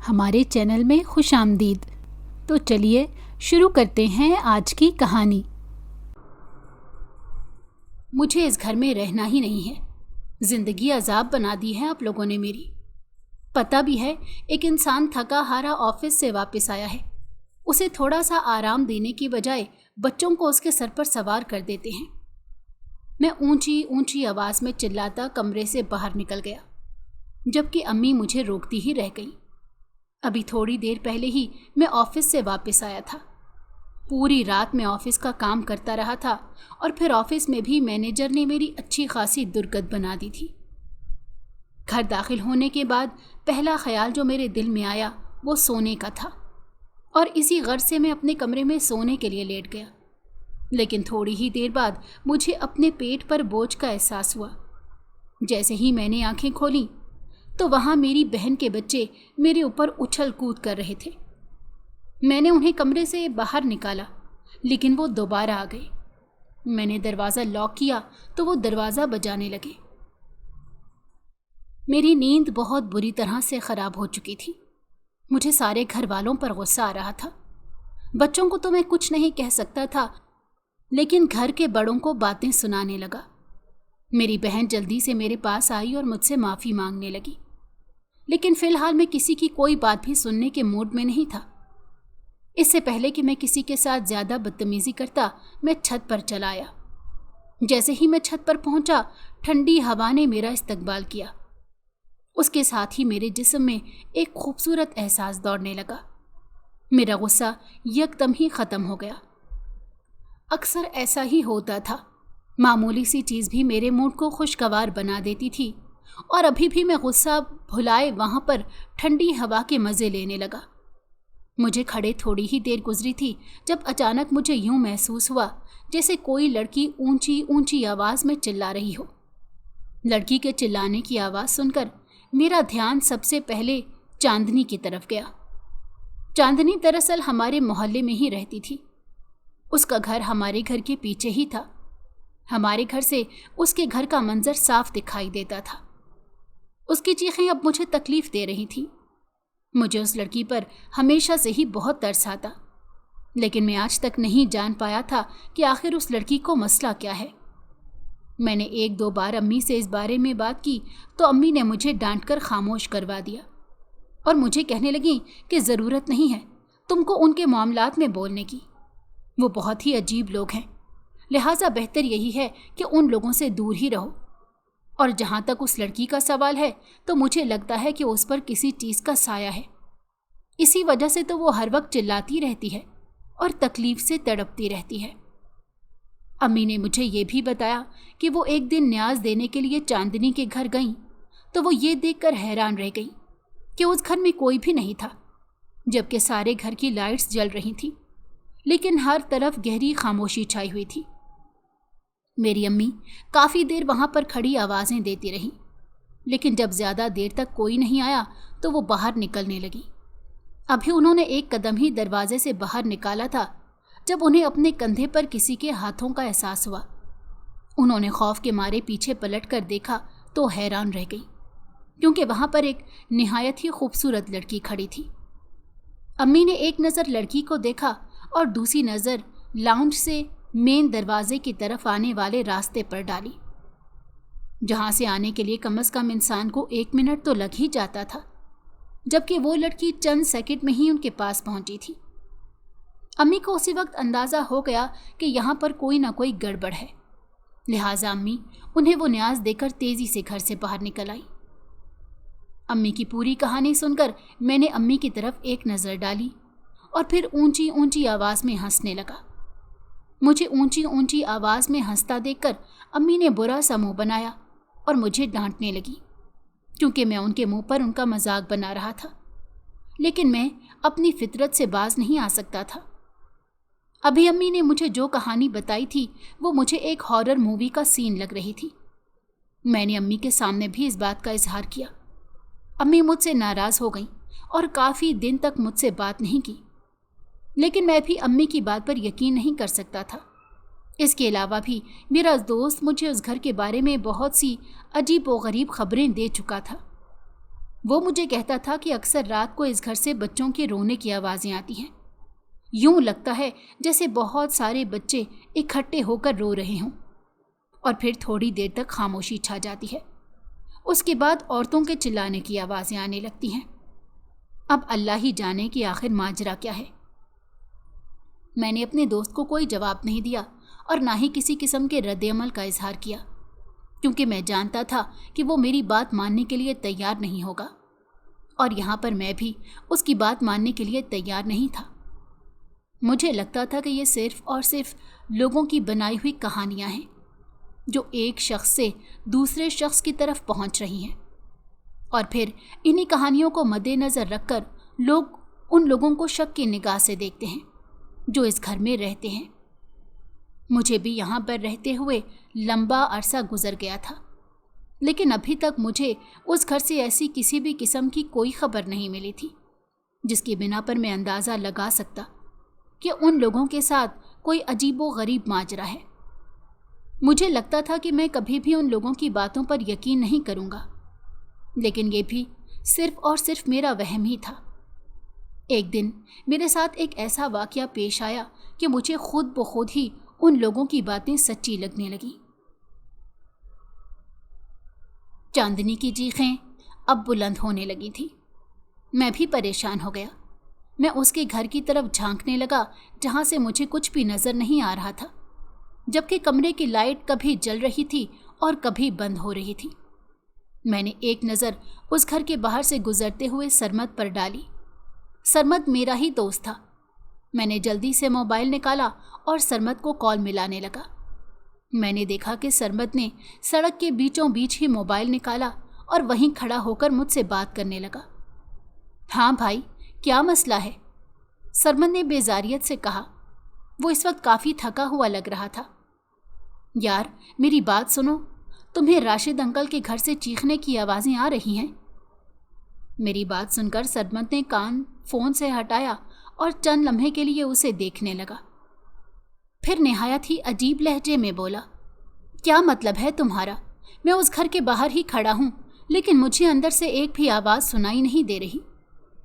ہمارے چینل میں خوش آمدید۔ تو چلیے شروع کرتے ہیں آج کی کہانی۔ مجھے اس گھر میں رہنا ہی نہیں ہے، زندگی عذاب بنا دی ہے آپ لوگوں نے میری۔ پتہ بھی ہے ایک انسان تھکا ہارا آفس سے واپس آیا ہے، اسے تھوڑا سا آرام دینے کی بجائے بچوں کو اس کے سر پر سوار کر دیتے ہیں۔ میں اونچی اونچی آواز میں چلاتا کمرے سے باہر نکل گیا، جبکہ امی مجھے روکتی ہی رہ گئی۔ ابھی تھوڑی دیر پہلے ہی میں آفس سے واپس آیا تھا۔ پوری رات میں آفس کا کام کرتا رہا تھا اور پھر آفس میں بھی مینیجر نے میری اچھی خاصی درگت بنا دی تھی۔ گھر داخل ہونے کے بعد پہلا خیال جو میرے دل میں آیا وہ سونے کا تھا، اور اسی غرض سے میں اپنے کمرے میں سونے کے لیے لیٹ گیا۔ لیکن تھوڑی ہی دیر بعد مجھے اپنے پیٹ پر بوجھ کا احساس ہوا۔ جیسے ہی میں نے آنکھیں کھولیں تو وہاں میری بہن کے بچے میرے اوپر اچھل کود کر رہے تھے۔ میں نے انہیں کمرے سے باہر نکالا، لیکن وہ دوبارہ آ گئے۔ میں نے دروازہ لاک کیا تو وہ دروازہ بجانے لگے۔ میری نیند بہت بری طرح سے خراب ہو چکی تھی۔ مجھے سارے گھر والوں پر غصہ آ رہا تھا۔ بچوں کو تو میں کچھ نہیں کہہ سکتا تھا، لیکن گھر کے بڑوں کو باتیں سنانے لگا۔ میری بہن جلدی سے میرے پاس آئی اور مجھ سے معافی مانگنے لگی، لیکن فی الحال میں کسی کی کوئی بات بھی سننے کے موڈ میں نہیں تھا۔ اس سے پہلے کہ میں کسی کے ساتھ زیادہ بدتمیزی کرتا، میں چھت پر چلا آیا۔ جیسے ہی میں چھت پر پہنچا، ٹھنڈی ہوا نے میرا استقبال کیا۔ اس کے ساتھ ہی میرے جسم میں ایک خوبصورت احساس دوڑنے لگا۔ میرا غصہ یکدم ہی ختم ہو گیا۔ اکثر ایسا ہی ہوتا تھا، معمولی سی چیز بھی میرے موڈ کو خوشگوار بنا دیتی تھی، اور ابھی بھی میں غصہ بھلائے وہاں پر ٹھنڈی ہوا کے مزے لینے لگا۔ مجھے کھڑے تھوڑی ہی دیر گزری تھی جب اچانک مجھے یوں محسوس ہوا جیسے کوئی لڑکی اونچی اونچی آواز میں چلا رہی ہو۔ لڑکی کے چلانے کی آواز سن کر میرا دھیان سب سے پہلے چاندنی کی طرف گیا۔ چاندنی دراصل ہمارے محلے میں ہی رہتی تھی۔ اس کا گھر ہمارے گھر کے پیچھے ہی تھا۔ ہمارے گھر سے اس کے گھر کا منظر صاف دکھائی دیتا تھا۔ اس کی چیخیں اب مجھے تکلیف دے رہی تھیں۔ مجھے اس لڑکی پر ہمیشہ سے ہی بہت ترس آتا، لیکن میں آج تک نہیں جان پایا تھا کہ آخر اس لڑکی کو مسئلہ کیا ہے۔ میں نے 1-2 بار امی سے اس بارے میں بات کی تو امی نے مجھے ڈانٹ کر خاموش کروا دیا، اور مجھے کہنے لگیں کہ ضرورت نہیں ہے تم کو ان کے معاملات میں بولنے کی، وہ بہت ہی عجیب لوگ ہیں، لہٰذا بہتر یہی ہے کہ ان لوگوں سے دور ہی رہو۔ اور جہاں تک اس لڑکی کا سوال ہے تو مجھے لگتا ہے کہ اس پر کسی چیز کا سایہ ہے، اسی وجہ سے تو وہ ہر وقت چلاتی رہتی ہے اور تکلیف سے تڑپتی رہتی ہے۔ امی نے مجھے یہ بھی بتایا کہ وہ ایک دن نیاز دینے کے لیے چاندنی کے گھر گئیں تو وہ یہ دیکھ کر حیران رہ گئیں کہ اس گھر میں کوئی بھی نہیں تھا، جبکہ سارے گھر کی لائٹس جل رہی تھیں، لیکن ہر طرف گہری خاموشی چھائی ہوئی تھی۔ میری امی کافی دیر وہاں پر کھڑی آوازیں دیتی رہیں، لیکن جب زیادہ دیر تک کوئی نہیں آیا تو وہ باہر نکلنے لگی۔ ابھی انہوں نے ایک قدم ہی دروازے سے باہر نکالا تھا جب انہیں اپنے کندھے پر کسی کے ہاتھوں کا احساس ہوا۔ انہوں نے خوف کے مارے پیچھے پلٹ کر دیکھا تو حیران رہ گئی، کیونکہ وہاں پر ایک نہایت ہی خوبصورت لڑکی کھڑی تھی۔ امی نے ایک نظر لڑکی کو دیکھا اور دوسری نظر لاؤنج سے مین دروازے کی طرف آنے والے راستے پر ڈالی، جہاں سے آنے کے لیے کم از کم انسان کو 1 منٹ تو لگ ہی جاتا تھا، جبکہ وہ لڑکی چند سیکنڈ میں ہی ان کے پاس پہنچی تھی۔ امی کو اسی وقت اندازہ ہو گیا کہ یہاں پر کوئی نہ کوئی گڑبڑ ہے، لہٰذا امی انہیں وہ نیاز دے کر تیزی سے گھر سے باہر نکل آئی۔ امی کی پوری کہانی سن کر میں نے امی کی طرف ایک نظر ڈالی اور پھر اونچی اونچی آواز میں ہنسنے لگا۔ مجھے اونچی اونچی آواز میں ہنستا دیکھ کر امی نے برا سا منہ بنایا اور مجھے ڈانٹنے لگی، کیونکہ میں ان کے منہ پر ان کا مذاق بنا رہا تھا، لیکن میں اپنی فطرت سے باز نہیں آ سکتا تھا۔ ابھی امی نے مجھے جو کہانی بتائی تھی وہ مجھے ایک ہارر مووی کا سین لگ رہی تھی۔ میں نے امی کے سامنے بھی اس بات کا اظہار کیا۔ امی مجھ سے ناراض ہو گئیں اور کافی دن تک مجھ سے بات نہیں کی، لیکن میں بھی امی کی بات پر یقین نہیں کر سکتا تھا۔ اس کے علاوہ بھی میرا دوست مجھے اس گھر کے بارے میں بہت سی عجیب و غریب خبریں دے چکا تھا۔ وہ مجھے کہتا تھا کہ اکثر رات کو اس گھر سے بچوں کے رونے کی آوازیں آتی ہیں، یوں لگتا ہے جیسے بہت سارے بچے اکٹھے ہو کر رو رہے ہوں، اور پھر تھوڑی دیر تک خاموشی چھا جاتی ہے۔ اس کے بعد عورتوں کے چلانے کی آوازیں آنے لگتی ہیں۔ اب اللہ ہی جانے کہ آخر ماجرا کیا ہے۔ میں نے اپنے دوست کو کوئی جواب نہیں دیا اور نہ ہی کسی قسم کے رد عمل کا اظہار کیا، کیونکہ میں جانتا تھا کہ وہ میری بات ماننے کے لیے تیار نہیں ہوگا، اور یہاں پر میں بھی اس کی بات ماننے کے لیے تیار نہیں تھا۔ مجھے لگتا تھا کہ یہ صرف اور صرف لوگوں کی بنائی ہوئی کہانیاں ہیں جو ایک شخص سے دوسرے شخص کی طرف پہنچ رہی ہیں، اور پھر انہی کہانیوں کو مد نظر رکھ کر لوگ ان لوگوں کو شک کی نگاہ سے دیکھتے ہیں جو اس گھر میں رہتے ہیں۔ مجھے بھی یہاں پر رہتے ہوئے لمبا عرصہ گزر گیا تھا، لیکن ابھی تک مجھے اس گھر سے ایسی کسی بھی قسم کی کوئی خبر نہیں ملی تھی جس کی بنا پر میں اندازہ لگا سکتا کہ ان لوگوں کے ساتھ کوئی عجیب و غریب ماجرا ہے۔ مجھے لگتا تھا کہ میں کبھی بھی ان لوگوں کی باتوں پر یقین نہیں کروں گا، لیکن یہ بھی صرف اور صرف میرا وہم ہی تھا۔ ایک دن میرے ساتھ ایک ایسا واقعہ پیش آیا کہ مجھے خود بخود ہی ان لوگوں کی باتیں سچی لگنے لگیں۔ چاندنی کی چیخیں اب بلند ہونے لگی تھی۔ میں بھی پریشان ہو گیا۔ میں اس کے گھر کی طرف جھانکنے لگا جہاں سے مجھے کچھ بھی نظر نہیں آ رہا تھا، جبکہ کمرے کی لائٹ کبھی جل رہی تھی اور کبھی بند ہو رہی تھی۔ میں نے ایک نظر اس گھر کے باہر سے گزرتے ہوئے سرمد پر ڈالی۔ سرمد میرا ہی دوست تھا۔ میں نے جلدی سے موبائل نکالا اور سرمد کو کال ملانے لگا۔ میں نے دیکھا کہ سرمد نے سڑک کے بیچوں بیچ ہی موبائل نکالا اور وہیں کھڑا ہو کر مجھ سے بات کرنے لگا۔ ہاں بھائی، کیا مسئلہ ہے؟ سرمد نے بیزاریت سے کہا۔ وہ اس وقت کافی تھکا ہوا لگ رہا تھا۔ یار میری بات سنو، تمہیں راشد انکل کے گھر سے چیخنے کی آوازیں آ رہی ہیں۔ میری بات سن کر سرمد نے کان فون سے ہٹایا اور چند لمحے کے لیے اسے دیکھنے لگا، پھر نہایت ہی عجیب لہجے میں بولا، کیا مطلب ہے تمہارا؟ میں اس گھر کے باہر ہی کھڑا ہوں، لیکن مجھے اندر سے ایک بھی آواز سنائی نہیں دے رہی۔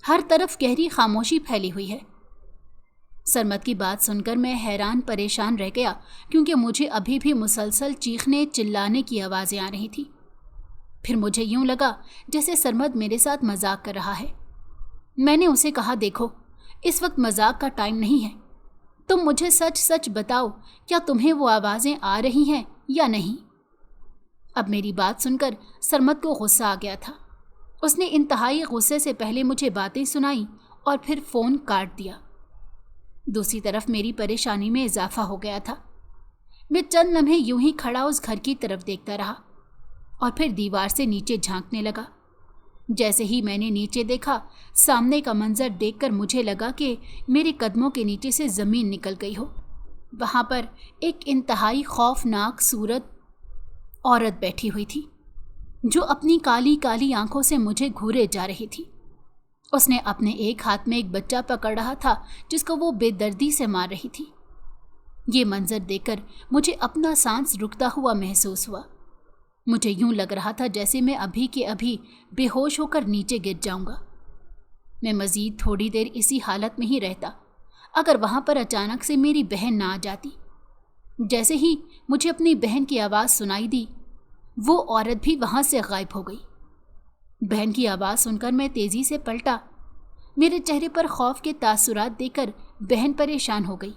ہر طرف گہری خاموشی پھیلی ہوئی ہے۔ سرمد کی بات سن کر میں حیران پریشان رہ گیا، کیونکہ مجھے ابھی بھی مسلسل چیخنے چلانے کی آوازیں آ رہی تھی۔ پھر مجھے یوں لگا جیسے سرمد میرے ساتھ مذاق کر رہا ہے۔ میں نے اسے کہا، دیکھو اس وقت مذاق کا ٹائم نہیں ہے، تم مجھے سچ سچ بتاؤ، کیا تمہیں وہ آوازیں آ رہی ہیں یا نہیں؟ اب میری بات سن کر سرمد کو غصہ آ گیا تھا۔ اس نے انتہائی غصے سے پہلے مجھے باتیں سنائیں اور پھر فون کاٹ دیا۔ دوسری طرف میری پریشانی میں اضافہ ہو گیا تھا۔ میں چند لمحے یوں ہی کھڑا اس گھر کی طرف دیکھتا رہا اور پھر دیوار سے نیچے جھانکنے لگا۔ جیسے ہی میں نے نیچے دیکھا، سامنے کا منظر دیکھ کر مجھے لگا کہ میرے قدموں کے نیچے سے زمین نکل گئی ہو۔ وہاں پر ایک انتہائی خوفناک صورت عورت بیٹھی ہوئی تھی جو اپنی کالی کالی آنکھوں سے مجھے گھورے جا رہی تھی۔ اس نے اپنے ایک ہاتھ میں ایک بچہ پکڑ رہا تھا جس کو وہ بے دردی سے مار رہی تھی۔ یہ منظر دیکھ کر مجھے اپنا سانس رکتا ہوا محسوس ہوا۔ مجھے یوں لگ رہا تھا جیسے میں ابھی کے ابھی بے ہوش ہو کر نیچے گر جاؤں گا۔ میں مزید تھوڑی دیر اسی حالت میں ہی رہتا اگر وہاں پر اچانک سے میری بہن نہ آ جاتی۔ جیسے ہی مجھے اپنی بہن کی آواز سنائی دی، وہ عورت بھی وہاں سے غائب ہو گئی۔ بہن کی آواز سن کر میں تیزی سے پلٹا۔ میرے چہرے پر خوف کے تاثرات دیکھ کر بہن پریشان ہو گئی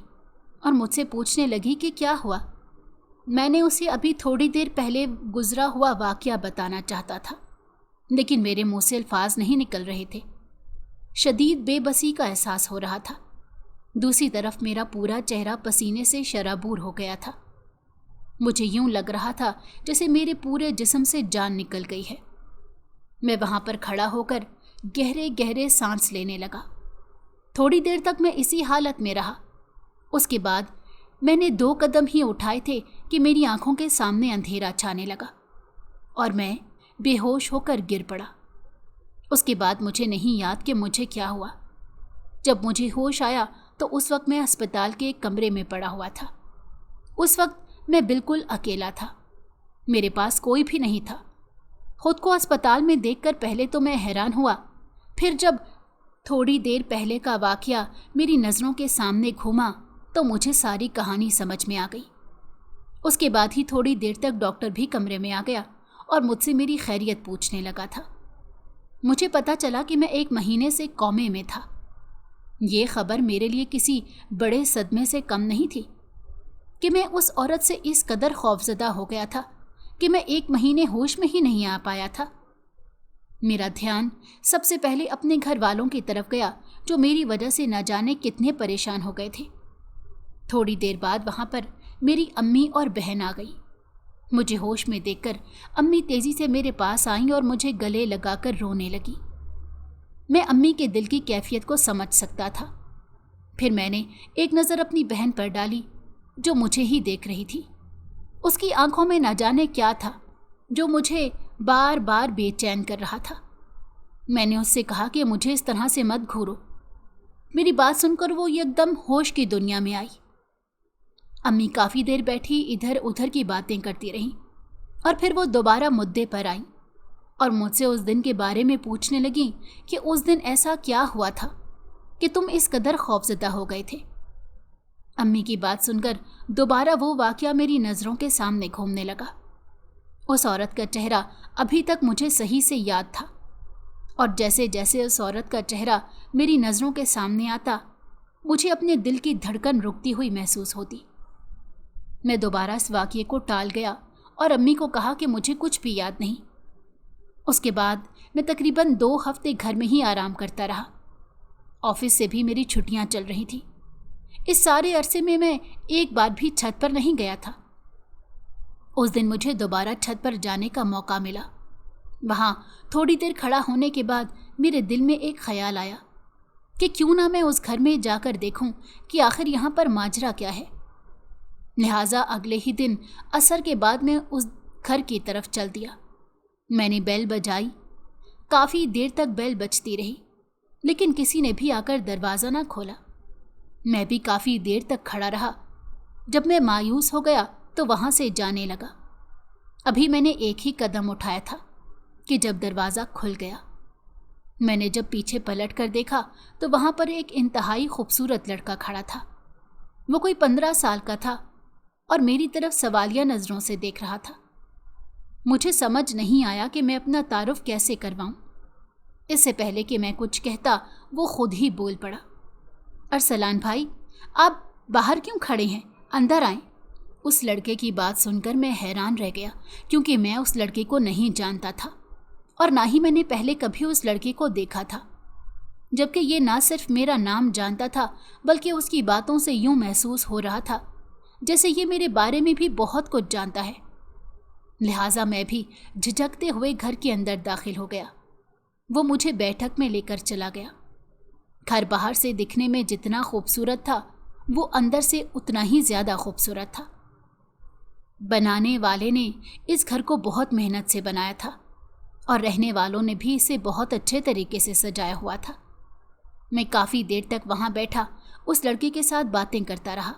اور مجھ سے پوچھنے لگی کہ کیا ہوا۔ میں نے اسے ابھی تھوڑی دیر پہلے گزرا ہوا واقعہ بتانا چاہتا تھا، لیکن میرے منہ سے الفاظ نہیں نکل رہے تھے۔ شدید بے بسی کا احساس ہو رہا تھا۔ دوسری طرف میرا پورا چہرہ پسینے سے شرابور ہو گیا تھا۔ مجھے یوں لگ رہا تھا جیسے میرے پورے جسم سے جان نکل گئی ہے۔ میں وہاں پر کھڑا ہو کر گہرے گہرے سانس لینے لگا۔ تھوڑی دیر تک میں اسی حالت میں رہا۔ اس کے بعد میں نے 2 قدم ہی اٹھائے تھے کہ میری آنکھوں کے سامنے اندھیرا چھانے لگا اور میں بے ہوش ہو کر گر پڑا۔ اس کے بعد مجھے نہیں یاد کہ مجھے کیا ہوا۔ جب مجھے ہوش آیا تو اس وقت میں اسپتال کے ایک کمرے میں پڑا ہوا تھا۔ اس وقت میں بالکل اکیلا تھا۔ میرے پاس کوئی بھی نہیں تھا۔ خود کو اسپتال میں دیکھ کر پہلے تو میں حیران ہوا، پھر جب تھوڑی دیر پہلے کا واقعہ میری نظروں کے سامنے گھوما تو مجھے ساری کہانی سمجھ میں آ گئی۔ اس کے بعد ہی تھوڑی دیر تک ڈاکٹر بھی کمرے میں آ گیا اور مجھ سے میری خیریت پوچھنے لگا تھا۔ مجھے پتا چلا کہ میں 1 مہینے سے کومے میں تھا۔ یہ خبر میرے لیے کسی بڑے صدمے سے کم نہیں تھی کہ میں اس عورت سے اس قدر خوفزدہ ہو گیا تھا کہ میں 1 مہینے ہوش میں ہی نہیں آ پایا تھا۔ میرا دھیان سب سے پہلے اپنے گھر والوں کی طرف گیا جو میری وجہ سے نہ جانے کتنے پریشان ہو گئے تھے۔ تھوڑی دیر بعد وہاں پر میری امی اور بہن آ گئی۔ مجھے ہوش میں دیکھ کر امی تیزی سے میرے پاس آئیں اور مجھے گلے لگا کر رونے لگی۔ میں امی کے دل کی کیفیت کو سمجھ سکتا تھا۔ پھر میں نے ایک نظر اپنی بہن پر ڈالی جو مجھے ہی دیکھ رہی تھی۔ اس کی آنکھوں میں نہ جانے کیا تھا جو مجھے بار بار بے چین کر رہا تھا۔ میں نے اس سے کہا کہ مجھے اس طرح سے مت گھورو۔ میری بات سن کر وہ یک دم ہوش کی دنیا میں آئی۔ امی کافی دیر بیٹھی ادھر ادھر کی باتیں کرتی رہیں اور پھر وہ دوبارہ مدعے پر آئیں اور مجھ سے اس دن کے بارے میں پوچھنے لگیں کہ اس دن ایسا کیا ہوا تھا کہ تم اس قدر خوفزدہ ہو گئے تھے۔ امی کی بات سن کر دوبارہ وہ واقعہ میری نظروں کے سامنے گھومنے لگا۔ اس عورت کا چہرہ ابھی تک مجھے صحیح سے یاد تھا، اور جیسے جیسے اس عورت کا چہرہ میری نظروں کے سامنے آتا مجھے اپنے دل کی دھڑکن رکتی ہوئی محسوس ہوتی۔ میں دوبارہ اس واقعے کو ٹال گیا اور امی کو کہا کہ مجھے کچھ بھی یاد نہیں۔ اس کے بعد میں تقریباً 2 ہفتے گھر میں ہی آرام کرتا رہا۔ آفس سے بھی میری چھٹیاں چل رہی تھیں۔ اس سارے عرصے میں ایک بار بھی چھت پر نہیں گیا تھا۔ اس دن مجھے دوبارہ چھت پر جانے کا موقع ملا۔ وہاں تھوڑی دیر کھڑا ہونے کے بعد میرے دل میں ایک خیال آیا کہ کیوں نہ میں اس گھر میں جا کر دیکھوں کہ آخر یہاں پر ماجرا کیا ہے۔ لہٰذا اگلے ہی دن عصر کے بعد میں اس گھر کی طرف چل دیا۔ میں نے بیل بجائی۔ کافی دیر تک بیل بجتی رہی لیکن کسی نے بھی آ کر دروازہ نہ کھولا۔ میں بھی کافی دیر تک کھڑا رہا۔ جب میں مایوس ہو گیا تو وہاں سے جانے لگا۔ ابھی میں نے ایک ہی قدم اٹھایا تھا کہ جب دروازہ کھل گیا۔ میں نے جب پیچھے پلٹ کر دیکھا تو وہاں پر ایک انتہائی خوبصورت لڑکا کھڑا تھا۔ وہ کوئی 15 سال کا تھا اور میری طرف سوالیہ نظروں سے دیکھ رہا تھا۔ مجھے سمجھ نہیں آیا کہ میں اپنا تعارف کیسے کرواؤں۔ اس سے پہلے کہ میں کچھ کہتا وہ خود ہی بول پڑا، ارسلان بھائی، آپ باہر کیوں کھڑے ہیں؟ اندر آئیں۔ اس لڑکے کی بات سن کر میں حیران رہ گیا کیونکہ میں اس لڑکے کو نہیں جانتا تھا اور نہ ہی میں نے پہلے کبھی اس لڑکے کو دیکھا تھا، جبکہ یہ نہ صرف میرا نام جانتا تھا بلکہ اس کی باتوں سے یوں محسوس ہو رہا تھا جیسے یہ میرے بارے میں بھی بہت کچھ جانتا ہے۔ لہٰذا میں بھی جھجکتے ہوئے گھر کے اندر داخل ہو گیا۔ وہ مجھے بیٹھک میں لے کر چلا گیا۔ گھر باہر سے دکھنے میں جتنا خوبصورت تھا وہ اندر سے اتنا ہی زیادہ خوبصورت تھا۔ بنانے والے نے اس گھر کو بہت محنت سے بنایا تھا اور رہنے والوں نے بھی اسے بہت اچھے طریقے سے سجایا ہوا تھا۔ میں کافی دیر تک وہاں بیٹھا اس لڑکے کے ساتھ باتیں کرتا رہا۔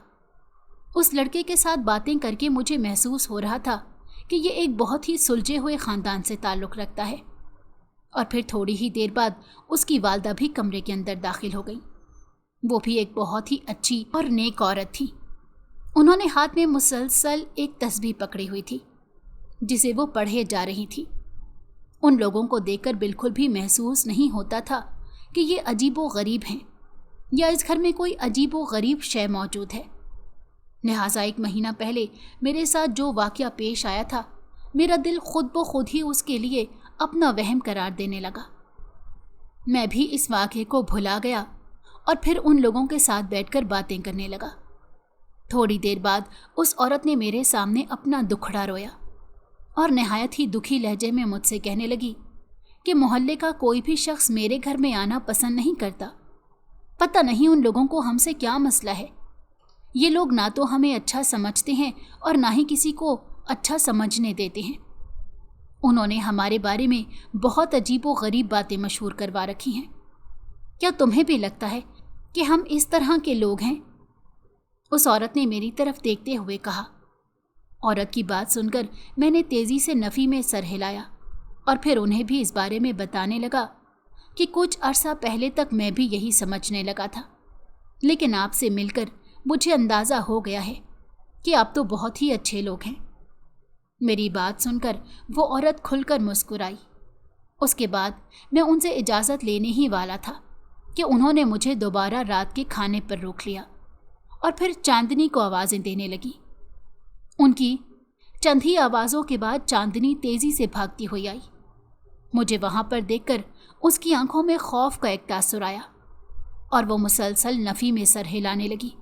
اس لڑکے کے ساتھ باتیں کر کے مجھے محسوس ہو رہا تھا کہ یہ ایک بہت ہی سلجھے ہوئے خاندان سے تعلق رکھتا ہے۔ اور پھر تھوڑی ہی دیر بعد اس کی والدہ بھی کمرے کے اندر داخل ہو گئی۔ وہ بھی ایک بہت ہی اچھی اور نیک عورت تھی۔ انہوں نے ہاتھ میں مسلسل ایک تسبیح پکڑی ہوئی تھی جسے وہ پڑھے جا رہی تھی۔ ان لوگوں کو دیکھ کر بالکل بھی محسوس نہیں ہوتا تھا کہ یہ عجیب و غریب ہیں یا اس گھر میں کوئی عجیب و غریب شے موجود ہے۔ لہٰذا 1 مہینہ پہلے میرے ساتھ جو واقعہ پیش آیا تھا میرا دل خود بخود ہی اس کے لیے اپنا وہم قرار دینے لگا۔ میں بھی اس واقعے کو بھلا گیا اور پھر ان لوگوں کے ساتھ بیٹھ کر باتیں کرنے لگا۔ تھوڑی دیر بعد اس عورت نے میرے سامنے اپنا دکھڑا رویا اور نہایت ہی دکھی لہجے میں مجھ سے کہنے لگی کہ محلے کا کوئی بھی شخص میرے گھر میں آنا پسند نہیں کرتا۔ پتہ نہیں ان لوگوں کو ہم سے کیا مسئلہ ہے۔ یہ لوگ نہ تو ہمیں اچھا سمجھتے ہیں اور نہ ہی کسی کو اچھا سمجھنے دیتے ہیں۔ انہوں نے ہمارے بارے میں بہت عجیب و غریب باتیں مشہور کروا رکھی ہیں۔ کیا تمہیں بھی لگتا ہے کہ ہم اس طرح کے لوگ ہیں؟ اس عورت نے میری طرف دیکھتے ہوئے کہا۔ عورت کی بات سن کر میں نے تیزی سے نفی میں سر ہلایا और फिर उन्हें भी इस बारे में बताने लगा कि कुछ अरसा पहले तक मैं भी यही समझने लगा था, लेकिन आपसे मिलकर मुझे अंदाज़ा हो गया है कि आप तो बहुत ही अच्छे लोग हैं। मेरी बात सुनकर वो औरत खुलकर मुस्कुराई। उसके बाद मैं उनसे इजाज़त लेने ही वाला था कि उन्होंने मुझे दोबारा रात के खाने पर रोक लिया और फिर चांदनी को आवाज़ें देने लगी। उनकी चंद ही आवाज़ों के बाद चांदनी तेज़ी से भागती हुई आई। मुझे वहाँ पर देखकर उसकी आंखों में खौफ का एक तासुर आया और वो मुसलसल नफ़ी में सर हिलाने लगी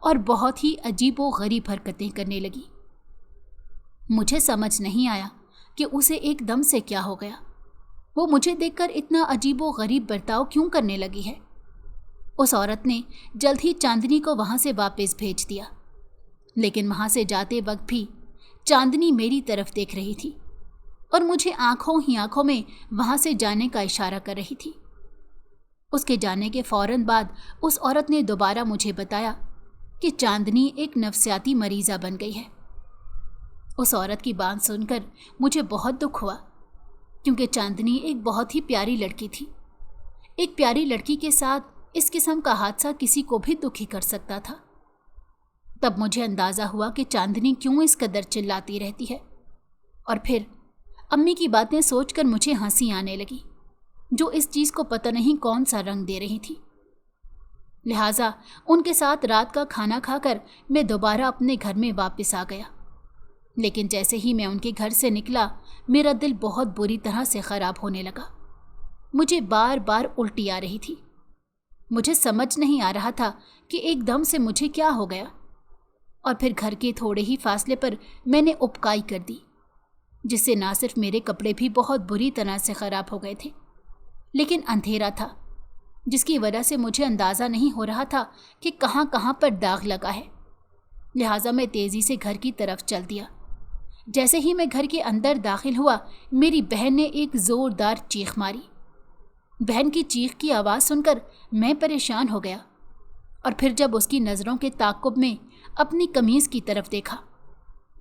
और बहुत ही अजीबो गरीब हरकतें करने लगी। मुझे समझ नहीं आया कि उसे एकदम से क्या हो गया। वो मुझे देखकर इतना अजीबो गरीब बर्ताव क्यों करने लगी है। उस औरत ने जल्द ही चांदनी को वहाँ से वापस भेज दिया, लेकिन वहाँ से जाते वक्त भी चांदनी मेरी तरफ देख रही थी और मुझे आंखों ही आंखों में वहाँ से जाने का इशारा कर रही थी। उसके जाने के फौरन बाद उस औरत ने दोबारा मुझे बताया कि चांदनी एक नफ्सियाती मरीज़ा बन गई है। उस औरत की बात सुनकर मुझे बहुत दुख हुआ, क्योंकि चांदनी एक बहुत ही प्यारी लड़की थी। एक प्यारी लड़की के साथ इस किस्म का हादसा किसी को भी दुखी कर सकता था। तब मुझे अंदाज़ा हुआ कि चांदनी क्यों इस कदर चिल्लाती रहती है। और फिर अम्मी की बातें सोचकर मुझे हंसी आने लगी, जो इस चीज़ को पता नहीं कौन सा रंग दे रही थी। लिहाजा उनके साथ रात का खाना खाकर मैं दोबारा अपने घर में वापस आ गया। लेकिन जैसे ही मैं उनके घर से निकला, मेरा दिल बहुत बुरी तरह से ख़राब होने लगा। मुझे बार बार उल्टी आ रही थी। मुझे समझ नहीं आ रहा था कि एकदम से मुझे क्या हो गया। और फिर घर के थोड़े ही फासले पर मैंने उपकाई कर दी, जिससे ना सिर्फ मेरे कपड़े भी बहुत बुरी तरह से ख़राब हो गए थे, लेकिन अंधेरा था, जिसकी वजह से मुझे अंदाज़ा नहीं हो रहा था कि कहाँ कहाँ पर दाग लगा है। लिहाजा मैं तेज़ी से घर की तरफ चल दिया। जैसे ही मैं घर के अंदर दाखिल हुआ, मेरी बहन ने एक ज़ोरदार चीख मारी। बहन की चीख की आवाज़ सुनकर मैं परेशान हो गया, और फिर जब उसकी नज़रों के ताक़ुब में अपनी कमीज़ की तरफ देखा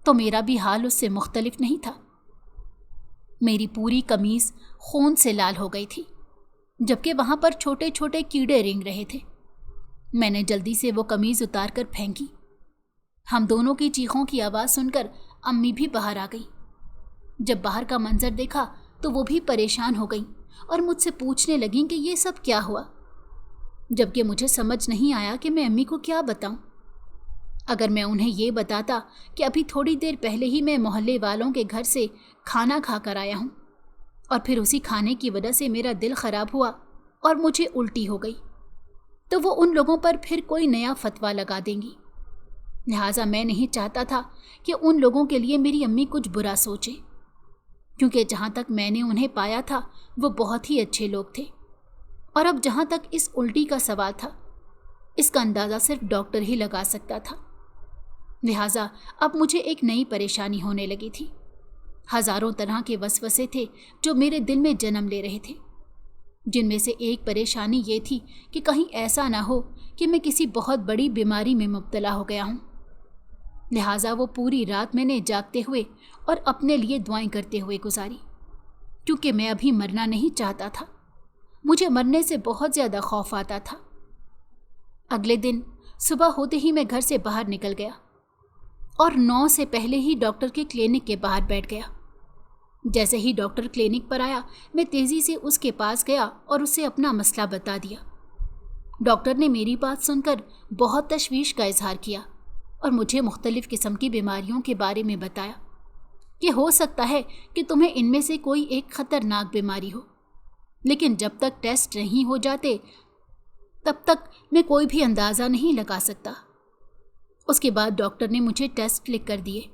तो मेरा भी हाल उससे मुख्तलिफ नहीं था। मेरी पूरी कमीज़ खून से लाल हो गई थी, जबकि वहाँ पर छोटे छोटे कीड़े रेंग रहे थे। मैंने जल्दी से वो कमीज़ उतार कर फेंकी। हम दोनों की चीखों की आवाज़ सुनकर अम्मी भी बाहर आ गई। जब बाहर का मंजर देखा तो वो भी परेशान हो गई और मुझसे पूछने लगीं कि ये सब क्या हुआ, जबकि मुझे समझ नहीं आया कि मैं अम्मी को क्या बताऊं। अगर मैं उन्हें ये बताता कि अभी थोड़ी देर पहले ही मैं मोहल्ले वालों के घर से खाना खा कर आया हूँ और फिर उसी खाने की वजह से मेरा दिल ख़राब हुआ और मुझे उल्टी हो गई, तो वो उन लोगों पर फिर कोई नया फतवा लगा देंगी। लिहाजा मैं नहीं चाहता था कि उन लोगों के लिए मेरी अम्मी कुछ बुरा सोचे, क्योंकि जहाँ तक मैंने उन्हें पाया था वो बहुत ही अच्छे लोग थे। और अब जहाँ तक इस उल्टी का सवाल था, इसका अंदाज़ा सिर्फ डॉक्टर ही लगा सकता था। लिहाजा अब मुझे एक नई परेशानी होने लगी थी। हज़ारों तरह के वसवसे थे जो मेरे दिल में जन्म ले रहे थे, जिनमें से एक परेशानी ये थी कि कहीं ऐसा ना हो कि मैं किसी बहुत बड़ी बीमारी में मुब्तला हो गया हूँ। लिहाजा वो पूरी रात मैंने जागते हुए और अपने लिए दुआएं करते हुए गुजारी, क्योंकि मैं अभी मरना नहीं चाहता था। मुझे मरने से बहुत ज़्यादा खौफ आता था। अगले दिन सुबह होते ही मैं घर से बाहर निकल गया और 9 से पहले ही डॉक्टर के क्लिनिक के बाहर बैठ गया। जैसे ही डॉक्टर क्लिनिक पर आया, मैं तेज़ी से उसके पास गया और उसे अपना मसला बता दिया। डॉक्टर ने मेरी बात सुनकर बहुत तशवीश का इजहार किया और मुझे मुख्तलिफ़ किस्म की बीमारियों के बारे में बताया कि हो सकता है कि तुम्हें इनमें से कोई एक ख़तरनाक बीमारी हो, लेकिन जब तक टेस्ट नहीं हो जाते तब तक मैं कोई भी अंदाज़ा नहीं लगा सकता। उसके बाद डॉक्टर ने मुझे टेस्ट लिख कर दिए,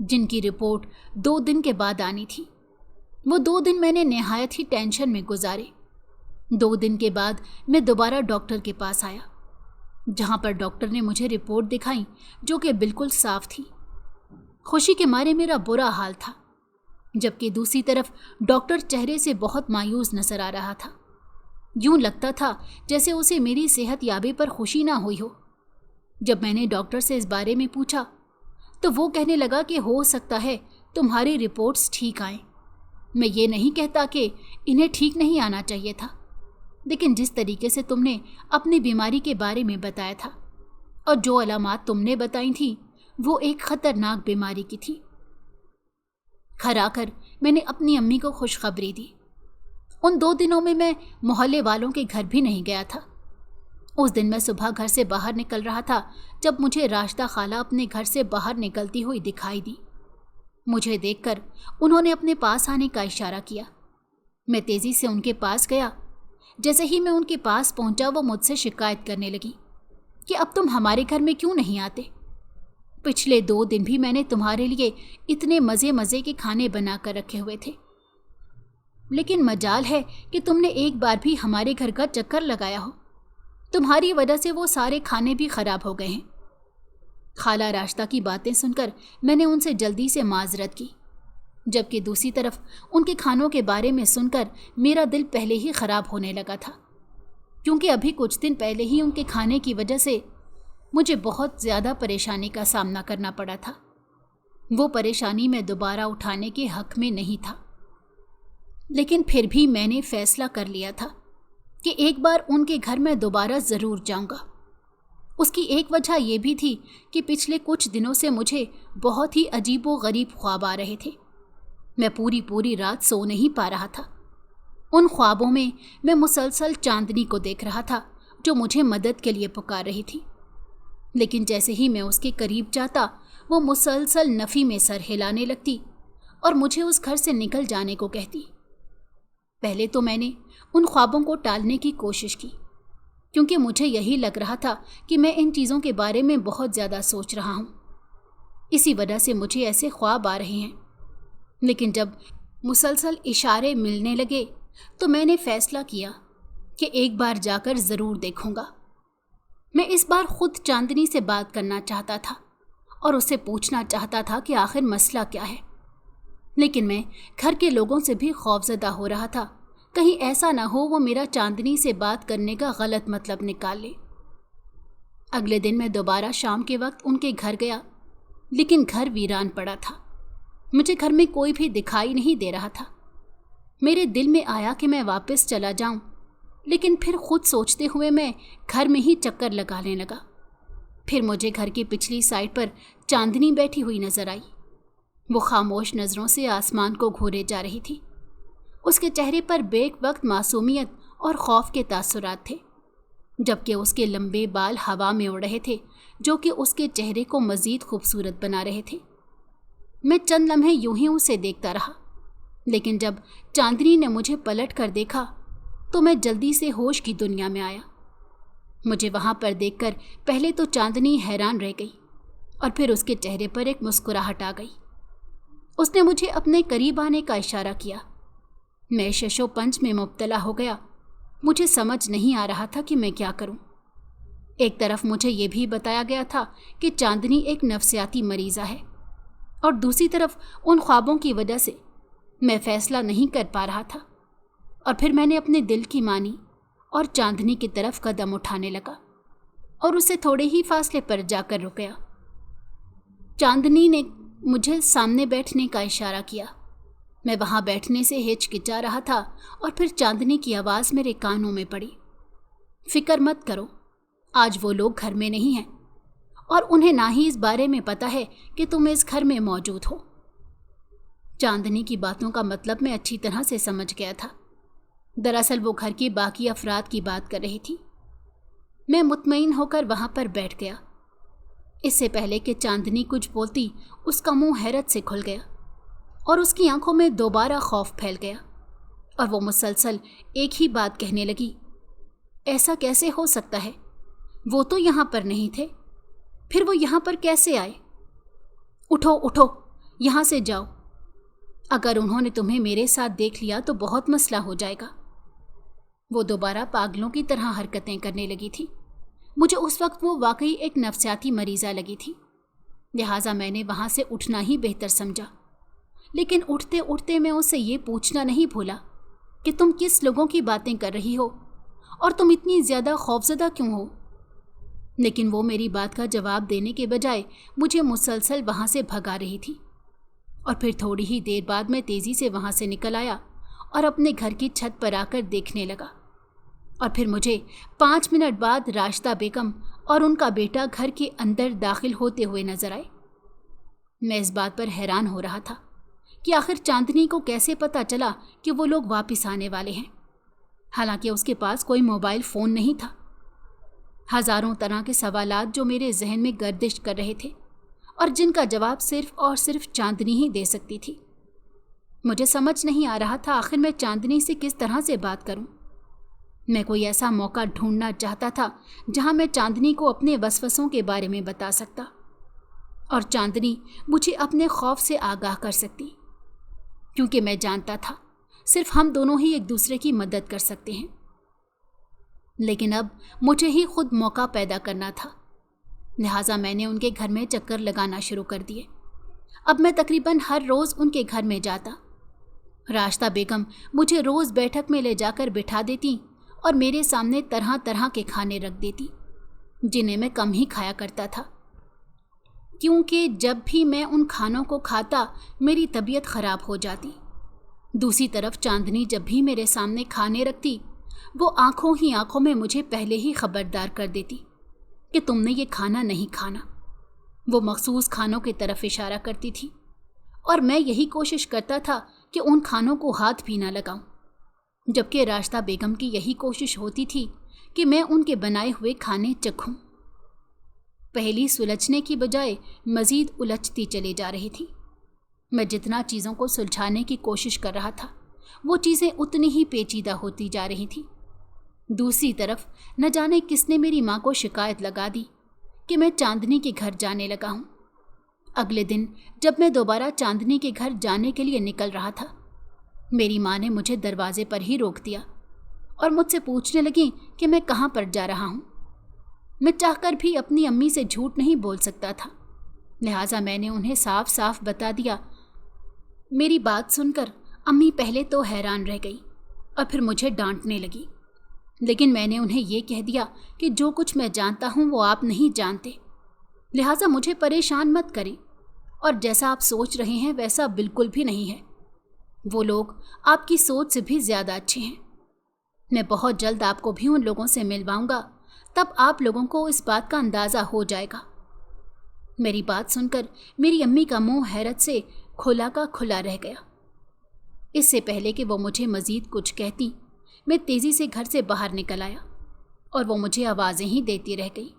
जिनकी रिपोर्ट 2 दिन के बाद आनी थी। वो 2 दिन मैंने नहायत ही टेंशन में गुजारे। 2 दिन के बाद मैं दोबारा डॉक्टर के पास आया, जहाँ पर डॉक्टर ने मुझे रिपोर्ट दिखाई जो कि बिल्कुल साफ थी। खुशी के मारे मेरा बुरा हाल था, जबकि दूसरी तरफ डॉक्टर चेहरे से बहुत मायूस नजर आ रहा था। यूं लगता था जैसे उसे मेरी सेहत याबी पर खुशी ना हुई हो। जब मैंने डॉक्टर से इस बारे में पूछा तो वो कहने लगा कि हो सकता है तुम्हारी रिपोर्ट्स ठीक आएं, मैं ये नहीं कहता कि इन्हें ठीक नहीं आना चाहिए था, लेकिन जिस तरीके से तुमने अपनी बीमारी के बारे में बताया था और जो अलामात तुमने बताई थी वो एक खतरनाक बीमारी की थी। घर आकर मैंने अपनी अम्मी को खुशखबरी दी। उन 2 दिनों में मैं मोहल्ले वालों के घर भी नहीं गया था। उस दिन मैं सुबह घर से बाहर निकल रहा था जब मुझे राशिदा खाला अपने घर से बाहर निकलती हुई दिखाई दी। मुझे देखकर उन्होंने अपने पास आने का इशारा किया। मैं तेजी से उनके पास गया। जैसे ही मैं उनके पास पहुंचा वो मुझसे शिकायत करने लगी कि अब तुम हमारे घर में क्यों नहीं आते? पिछले 2 दिन भी मैंने तुम्हारे लिए इतने मज़े मज़े के खाने बना कर रखे हुए थे, लेकिन मजाल है कि तुमने एक बार भी हमारे घर का चक्कर लगाया हो। तुम्हारी वजह से वो सारे खाने भी खराब हो गए हैं। खाला राशिदा की बातें सुनकर मैंने उनसे जल्दी से माजरत की, जबकि दूसरी तरफ उनके खानों के बारे में सुनकर मेरा दिल पहले ही ख़राब होने लगा था, क्योंकि अभी कुछ दिन पहले ही उनके खाने की वजह से मुझे बहुत ज़्यादा परेशानी का सामना करना पड़ा था। वो परेशानी मैं दोबारा उठाने के हक़ में नहीं था, लेकिन फिर भी मैंने फ़ैसला कर लिया था कि एक बार उनके घर मैं दोबारा ज़रूर जाऊंगा। उसकी एक वजह यह भी थी कि पिछले कुछ दिनों से मुझे बहुत ही अजीब व गरीब ख्वाब आ रहे थे। मैं पूरी रात सो नहीं पा रहा था। उन ख्वाबों में मैं मुसलसल चांदनी को देख रहा था जो मुझे मदद के लिए पुकार रही थी, लेकिन जैसे ही मैं उसके करीब जाता वो मुसलसल नफ़ी में सर हिलाने लगती और मुझे उस घर से निकल जाने को कहती। पहले तो मैंने उन ख्वाबों को टालने की कोशिश की, क्योंकि मुझे यही लग रहा था कि मैं इन चीज़ों के बारे में बहुत ज़्यादा सोच रहा हूँ, इसी वजह से मुझे ऐसे ख्वाब आ रहे हैं। लेकिन जब मुसलसल इशारे मिलने लगे तो मैंने फ़ैसला किया कि एक बार जाकर ज़रूर देखूंगा। मैं इस बार खुद चांदनी से बात करना चाहता था और उससे पूछना चाहता था कि आखिर मसला क्या है, लेकिन मैं घर के लोगों से भी खौफजदा हो रहा था, कहीं ऐसा ना हो वो मेरा चांदनी से बात करने का गलत मतलब निकाल ले। अगले दिन मैं दोबारा शाम के वक्त उनके घर गया, लेकिन घर वीरान पड़ा था। मुझे घर में कोई भी दिखाई नहीं दे रहा था। मेरे दिल में आया कि मैं वापस चला जाऊं, लेकिन फिर खुद सोचते हुए मैं घर में ही चक्कर लगाने लगा। फिर मुझे घर की पिछली साइड पर चांदनी बैठी हुई नजर आई। वो खामोश नज़रों से आसमान को घूरे जा रही थी। उसके चेहरे पर बेक वक्त मासूमियत और खौफ के तासुरात थे, जबकि उसके लंबे बाल हवा में उड़ रहे थे, जो कि उसके चेहरे को मज़ीद खूबसूरत बना रहे थे। मैं चंद लम्हे यूं ही उसे देखता रहा, लेकिन जब चांदनी ने मुझे पलट कर देखा तो मैं जल्दी से होश की दुनिया में आया। मुझे वहाँ पर देखकर पहले तो चांदनी हैरान रह गई और फिर उसके चेहरे पर एक मुस्कुराहट आ गई। उसने मुझे अपने करीब आने का इशारा किया। मैं शशोपंच में मुब्तला हो गया। मुझे समझ नहीं आ रहा था कि मैं क्या करूं। एक तरफ मुझे ये भी बताया गया था कि चांदनी एक नफ्सियाती मरीज़ा है, और दूसरी तरफ उन ख्वाबों की वजह से मैं फ़ैसला नहीं कर पा रहा था। और फिर मैंने अपने दिल की मानी और चांदनी की तरफ कदम उठाने लगा और उसे थोड़े ही फासले पर जाकर रुक गया। चांदनी ने मुझे सामने बैठने का इशारा किया। मैं वहाँ बैठने से हिचकिचा रहा था और फिर चांदनी की आवाज़ मेरे कानों में पड़ी। फिक्र मत करो, आज वो लोग घर में नहीं हैं और उन्हें ना ही इस बारे में पता है कि तुम इस घर में मौजूद हो। चांदनी की बातों का मतलब मैं अच्छी तरह से समझ गया था। दरअसल वो घर के बाकी अफराद की बात कर रही थी। मैं मुतमईन होकर वहाँ पर बैठ गया। इससे पहले कि चांदनी कुछ बोलती, उसका मुंह हैरत से खुल गया और उसकी आंखों में दोबारा खौफ फैल गया और वो मुसलसल एक ही बात कहने लगी, ऐसा कैसे हो सकता है? वो तो यहाँ पर नहीं थे, फिर वो यहाँ पर कैसे आए? उठो उठो, यहाँ से जाओ। अगर उन्होंने तुम्हें मेरे साथ देख लिया तो बहुत मसला हो जाएगा। वो दोबारा पागलों की तरह हरकतें करने लगी थी। मुझे उस वक्त वो वाकई एक नफ्सियाती मरीज़ा लगी थी, लिहाजा मैंने वहाँ से उठना ही बेहतर समझा। लेकिन उठते उठते मैं उससे ये पूछना नहीं भूला कि तुम किस लोगों की बातें कर रही हो और तुम इतनी ज़्यादा खौफज़दा क्यों हो? लेकिन वो मेरी बात का जवाब देने के बजाय मुझे मुसलसल वहाँ से भगा रही थी और फिर थोड़ी ही देर बाद मैं तेज़ी से वहाँ से निकल आया और अपने घर की छत पर आकर देखने लगा। और फिर मुझे 5 मिनट बाद राशिदा बेगम और उनका बेटा घर के अंदर दाखिल होते हुए नजर आए। मैं इस बात पर हैरान हो रहा था कि आखिर चांदनी को कैसे पता चला कि वो लोग वापस आने वाले हैं, हालांकि उसके पास कोई मोबाइल फ़ोन नहीं था। हज़ारों तरह के सवालात जो मेरे जहन में गर्दिश कर रहे थे और जिनका जवाब सिर्फ और सिर्फ चांदनी ही दे सकती थी। मुझे समझ नहीं आ रहा था आखिर मैं चांदनी से किस तरह से बात करूं। मैं कोई ऐसा मौका ढूंढना चाहता था जहां मैं चांदनी को अपने वसवसों के बारे में बता सकता और चांदनी मुझे अपने खौफ से आगाह कर सकती, क्योंकि मैं जानता था सिर्फ हम दोनों ही एक दूसरे की मदद कर सकते हैं। लेकिन अब मुझे ही खुद मौका पैदा करना था, लिहाजा मैंने उनके घर में चक्कर लगाना शुरू कर दिए। अब मैं तकरीबन हर रोज़ उनके घर में जाता। राशिदा बेगम मुझे रोज़ बैठक में ले जाकर बिठा देती और मेरे सामने तरह तरह के खाने रख देती, जिन्हें मैं कम ही खाया करता था, क्योंकि जब भी मैं उन खानों को खाता मेरी तबीयत ख़राब हो जाती। दूसरी तरफ चांदनी जब भी मेरे सामने खाने रखती, वो आंखों ही आंखों में मुझे पहले ही खबरदार कर देती कि तुमने ये खाना नहीं खाना। वो मखसूस खानों की तरफ इशारा करती थी और मैं यही कोशिश करता था कि उन खानों को हाथ भी ना लगाऊं, जबकि राशिदा बेगम की यही कोशिश होती थी कि मैं उनके बनाए हुए खाने चखूं। पहली सुलझने की बजाय मज़ीद उलझती चली जा रही थी। मैं जितना चीज़ों को सुलझाने की कोशिश कर रहा था, वो चीज़ें उतनी ही पेचीदा होती जा रही थी। दूसरी तरफ न जाने किसने मेरी माँ को शिकायत लगा दी कि मैं चांदनी के घर जाने लगा हूँ। अगले दिन जब मैं दोबारा चांदनी के घर जाने के लिए निकल रहा था, मेरी माँ ने मुझे दरवाजे पर ही रोक दिया और मुझसे पूछने लगी कि मैं कहाँ पर जा रहा हूँ। मैं चाहकर भी अपनी अम्मी से झूठ नहीं बोल सकता था, लिहाजा मैंने उन्हें साफ साफ बता दिया। मेरी बात सुनकर अम्मी पहले तो हैरान रह गई और फिर मुझे डांटने लगी, लेकिन मैंने उन्हें ये कह दिया कि जो कुछ मैं जानता हूँ वो आप नहीं जानते, लिहाजा मुझे परेशान मत करें, और जैसा आप सोच रहे हैं वैसा बिल्कुल भी नहीं है। वो लोग आपकी सोच से भी ज़्यादा अच्छे हैं। मैं बहुत जल्द आपको भी उन लोगों से मिलवाऊंगा, तब आप लोगों को इस बात का अंदाज़ा हो जाएगा। मेरी बात सुनकर मेरी अम्मी का मुंह हैरत से खुला का खुला रह गया। इससे पहले कि वो मुझे मज़ीद कुछ कहती, मैं तेज़ी से घर से बाहर निकल आया और वो मुझे आवाज़ें ही देती रह गई।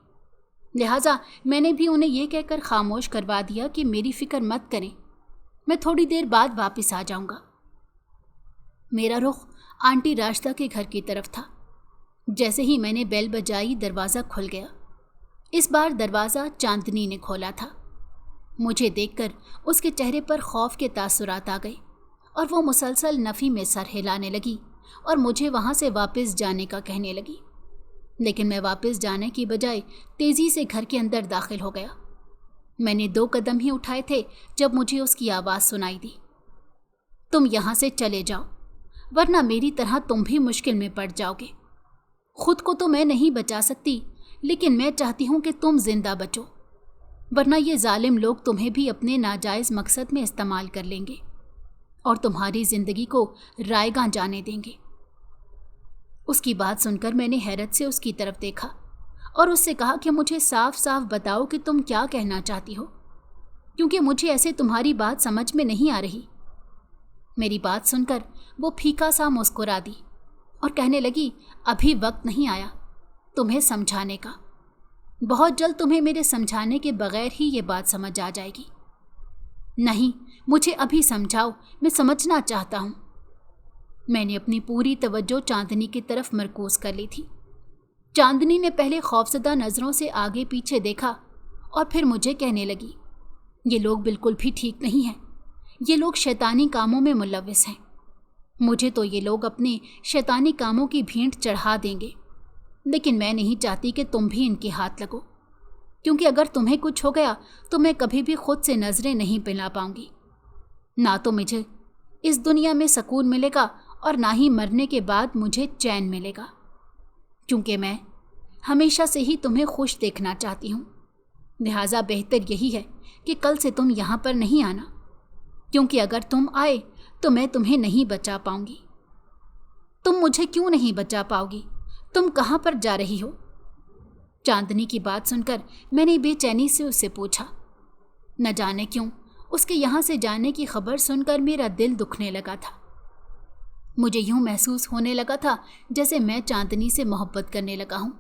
लिहाजा मैंने भी उन्हें यह कहकर खामोश करवा दिया कि मेरी फ़िक्र मत करें, मैं थोड़ी देर बाद वापस आ जाऊंगा। मेरा रुख आंटी राशिदा के घर की तरफ था। जैसे ही मैंने बेल बजाई, दरवाज़ा खुल गया। इस बार दरवाज़ा चांदनी ने खोला था। मुझे देखकर उसके चेहरे पर खौफ के तासुरात आ गए और वो मुसलसल नफ़ी में सर हिलाने लगी और मुझे वहाँ से वापस जाने का कहने लगी। लेकिन मैं वापस जाने की बजाय तेज़ी से घर के अंदर दाखिल हो गया। मैंने 2 कदम ही उठाए थे जब मुझे उसकी आवाज़ सुनाई दी। तुम यहाँ से चले जाओ, वरना मेरी तरह तुम भी मुश्किल में पड़ जाओगे। खुद को तो मैं नहीं बचा सकती, लेकिन मैं चाहती हूँ कि तुम जिंदा बचो, वरना ये जालिम लोग तुम्हें भी अपने नाजायज़ मकसद में इस्तेमाल कर लेंगे और तुम्हारी ज़िंदगी को रायगां जाने देंगे। उसकी बात सुनकर मैंने हैरत से उसकी तरफ देखा और उससे कहा कि मुझे साफ साफ बताओ कि तुम क्या कहना चाहती हो, क्योंकि मुझे ऐसे तुम्हारी बात समझ में नहीं आ रही। मेरी बात सुनकर वो फीका सा मुस्कुरा दी और कहने लगी, अभी वक्त नहीं आया तुम्हें समझाने का। बहुत जल्द तुम्हें मेरे समझाने के बगैर ही ये बात समझ आ जाएगी। नहीं, मुझे अभी समझाओ, मैं समझना चाहता हूँ। मैंने अपनी पूरी तवज्जो चांदनी की तरफ मरकूज कर ली थी। चांदनी ने पहले खौफजदा नज़रों से आगे पीछे देखा और फिर मुझे कहने लगी, ये लोग बिल्कुल भी ठीक नहीं हैं। ये लोग शैतानी कामों में मुलव्विस हैं। मुझे तो ये लोग अपने शैतानी कामों की भेंट चढ़ा देंगे, लेकिन मैं नहीं चाहती कि तुम भी इनके हाथ लगो, क्योंकि अगर तुम्हें कुछ हो गया तो मैं कभी भी खुद से नज़रें नहीं पिला पाऊंगी। ना तो मुझे इस दुनिया में सुकून मिलेगा और ना ही मरने के बाद मुझे चैन मिलेगा, क्योंकि मैं हमेशा से ही तुम्हें खुश देखना चाहती हूँ। लिहाजा बेहतर यही है कि कल से तुम यहाँ पर नहीं आना। क्योंकि अगर तुम आए तो मैं तुम्हें नहीं बचा पाऊंगी। तुम मुझे क्यों नहीं बचा पाओगी? तुम कहाँ पर जा रही हो? चांदनी की बात सुनकर मैंने बेचैनी से उससे पूछा। न जाने क्यों उसके यहाँ से जाने की खबर सुनकर मेरा दिल दुखने लगा था। मुझे यूं महसूस होने लगा था जैसे मैं चांदनी से मोहब्बत करने लगा हूं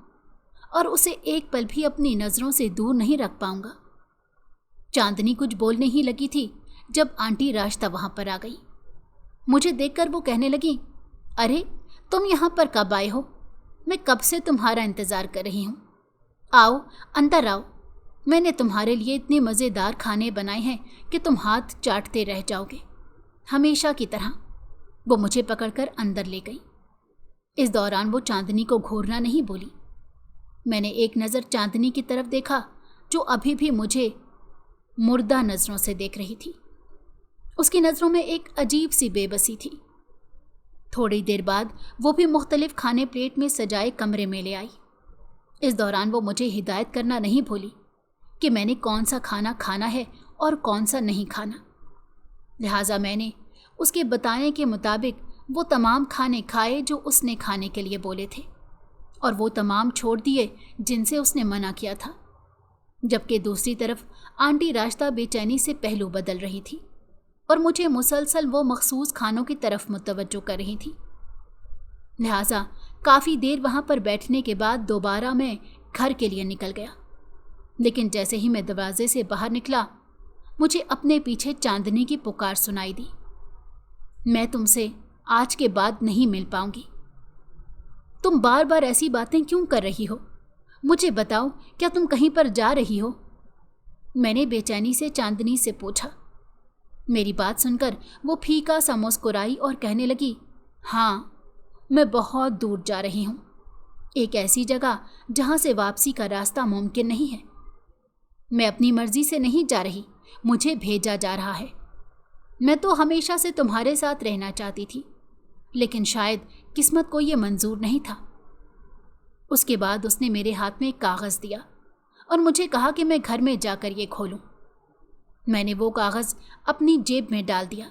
और उसे एक पल भी अपनी नज़रों से दूर नहीं रख पाऊंगा। चांदनी कुछ बोलने ही लगी थी जब आंटी रास्ता वहां पर आ गई। मुझे देखकर वो कहने लगी, अरे तुम यहाँ पर कब आए हो? मैं कब से तुम्हारा इंतज़ार कर रही हूँ। आओ अंदर आओ, मैंने तुम्हारे लिए इतने मज़ेदार खाने बनाए हैं कि तुम हाथ चाटते रह जाओगे, हमेशा की तरह। वो मुझे पकड़कर अंदर ले गई। इस दौरान वो चांदनी को घूरना नहीं बोली। मैंने एक नज़र चांदनी की तरफ देखा जो अभी भी मुझे मुर्दा नज़रों से देख रही थी। उसकी नज़रों में एक अजीब सी बेबसी थी। थोड़ी देर बाद वो भी मुख्तलिफ खाने प्लेट में सजाए कमरे में ले आई। इस दौरान वो मुझे हिदायत करना नहीं भूली कि मैंने कौन सा खाना खाना है और कौन सा नहीं खाना। लिहाजा मैंने उसके बताने के मुताबिक वो तमाम खाने खाए जो उसने खाने के लिए बोले थे, और वो तमाम छोड़ दिए जिनसे उसने मना किया था। जबकि दूसरी तरफ आंटी रास्ता बेचैनी से पहलू बदल रही थी और मुझे मुसलसल वो मखसूस खानों की तरफ मुतवज्जो कर रही थी। लिहाजा काफ़ी देर वहाँ पर बैठने के बाद दोबारा मैं घर के लिए निकल गया। लेकिन जैसे ही मैं दरवाजे से बाहर निकला, मुझे अपने पीछे चांदनी की पुकार सुनाई दी, मैं तुमसे आज के बाद नहीं मिल पाऊंगी। तुम बार बार ऐसी बातें क्यों कर रही हो? मुझे बताओ, क्या तुम कहीं पर जा रही हो? मैंने बेचैनी से चांदनी से पूछा। मेरी बात सुनकर वो फीका सा मुस्कुराई और कहने लगी, हाँ, मैं बहुत दूर जा रही हूँ, एक ऐसी जगह जहाँ से वापसी का रास्ता मुमकिन नहीं है। मैं अपनी मर्जी से नहीं जा रही, मुझे भेजा जा रहा है। मैं तो हमेशा से तुम्हारे साथ रहना चाहती थी, लेकिन शायद किस्मत को ये मंजूर नहीं था। उसके बाद उसने मेरे हाथ में एक कागज़ दिया और मुझे कहा कि मैं घर में जाकर ये खोलूं। मैंने वो कागज़ अपनी जेब में डाल दिया,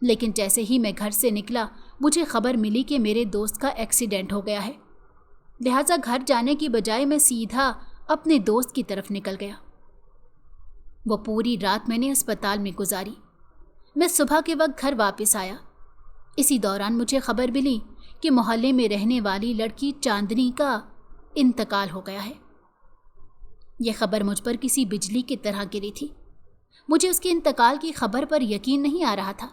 लेकिन जैसे ही मैं घर से निकला मुझे खबर मिली कि मेरे दोस्त का एक्सीडेंट हो गया है। लिहाजा घर जाने की बजाय मैं सीधा अपने दोस्त की तरफ निकल गया। वो पूरी रात मैंने अस्पताल में गुजारी। मैं सुबह के वक्त घर वापस आया। इसी दौरान मुझे खबर मिली कि मोहल्ले में रहने वाली लड़की चांदनी का इंतकाल हो गया है। यह खबर मुझ पर किसी बिजली की तरह गिरी थी। मुझे उसके इंतकाल की खबर पर यकीन नहीं आ रहा था।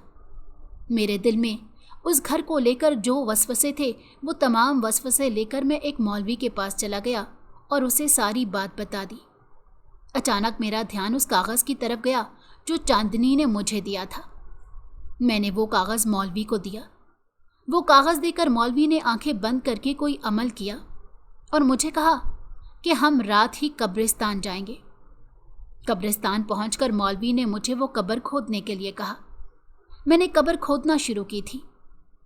मेरे दिल में उस घर को लेकर जो वसवसे थे, वो तमाम वसवसे लेकर मैं एक मौलवी के पास चला गया और उसे सारी बात बता दी। अचानक मेरा ध्यान उस कागज़ की तरफ गया जो चांदनी ने मुझे दिया था। मैंने वो कागज़ मौलवी को दिया। वो कागज़ देकर मौलवी ने आंखें बंद करके कोई अमल किया और मुझे कहा कि हम रात ही कब्रिस्तान जाएंगे। कब्रिस्तान पहुंचकर मौलवी ने मुझे वो कब्र खोदने के लिए कहा। मैंने कब्र खोदना शुरू की थी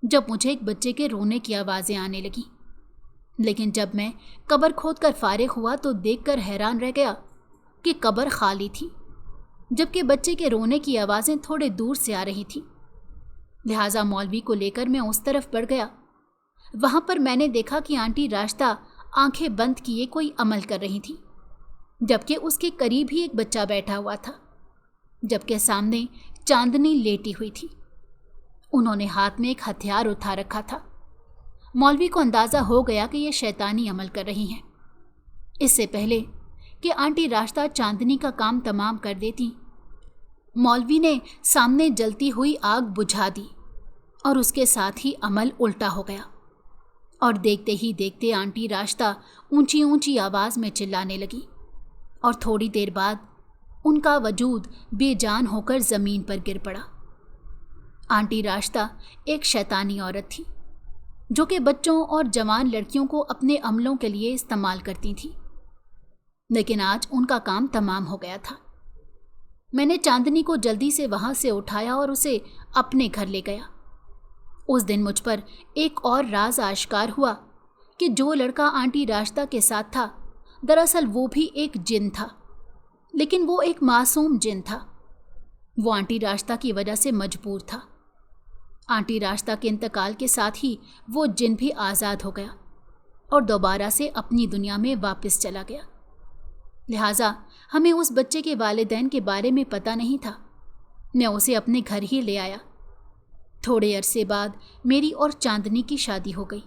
जब मुझे एक बच्चे के रोने की आवाज़ें आने लगी। लेकिन जब मैं कब्र खोदकर फारिग हुआ तो देखकर हैरान रह गया कि कब्र खाली थी, जबकि बच्चे के रोने की आवाज़ें थोड़े दूर से आ रही थी। लिहाजा मौलवी को लेकर मैं उस तरफ बढ़ गया। वहाँ पर मैंने देखा कि आंटी रास्ता आंखें बंद किए कोई अमल कर रही थी, जबकि उसके करीब ही एक बच्चा बैठा हुआ था, जबकि सामने चांदनी लेटी हुई थी। उन्होंने हाथ में एक हथियार उठा रखा था। मौलवी को अंदाज़ा हो गया कि ये शैतानी अमल कर रही हैं। इससे पहले कि आंटी रास्ता चांदनी का काम तमाम कर देती, मौलवी ने सामने जलती हुई आग बुझा दी और उसके साथ ही अमल उल्टा हो गया और देखते ही देखते आंटी रास्ता ऊंची ऊंची आवाज़ में चिल्लाने लगी और थोड़ी देर बाद उनका वजूद बेजान होकर ज़मीन पर गिर पड़ा। आंटी रास्ता एक शैतानी औरत थी जो कि बच्चों और जवान लड़कियों को अपने अमलों के लिए इस्तेमाल करती थी, लेकिन आज उनका काम तमाम हो गया था। मैंने चांदनी को जल्दी से वहाँ से उठाया और उसे अपने घर ले गया। उस दिन मुझ पर एक और राज आश्कार हुआ कि जो लड़का आंटी रास्ता के साथ था, दरअसल वो भी एक जिन था, लेकिन वो एक मासूम जिन था। وہ آنٹی راشدہ کی وجہ سے مجبور تھا۔ آنٹی راشدہ کے انتقال کے ساتھ ہی وہ جن بھی آزاد ہو گیا اور دوبارہ سے اپنی دنیا میں واپس چلا گیا۔ لہٰذا ہمیں اس بچے کے والدین کے بارے میں پتہ نہیں تھا۔ میں اسے اپنے گھر ہی لے آیا۔ تھوڑے عرصے بعد میری اور چاندنی کی شادی ہو گئی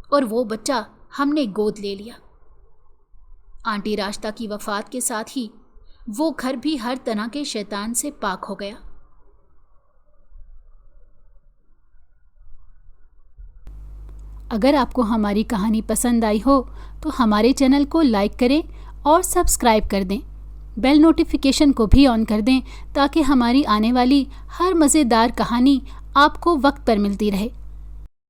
اور وہ بچہ ہم نے گود لے لیا۔ آنٹی راشدہ کی وفات کے ساتھ ہی وہ گھر بھی ہر طرح کے شیطان سے پاک ہو گیا۔ اگر آپ کو ہماری کہانی پسند آئی ہو تو ہمارے چینل کو لائک کریں اور سبسکرائب کر دیں۔ بیل نوٹیفیکیشن کو بھی آن کر دیں تاکہ ہماری آنے والی ہر مزیدار کہانی آپ کو وقت پر ملتی رہے۔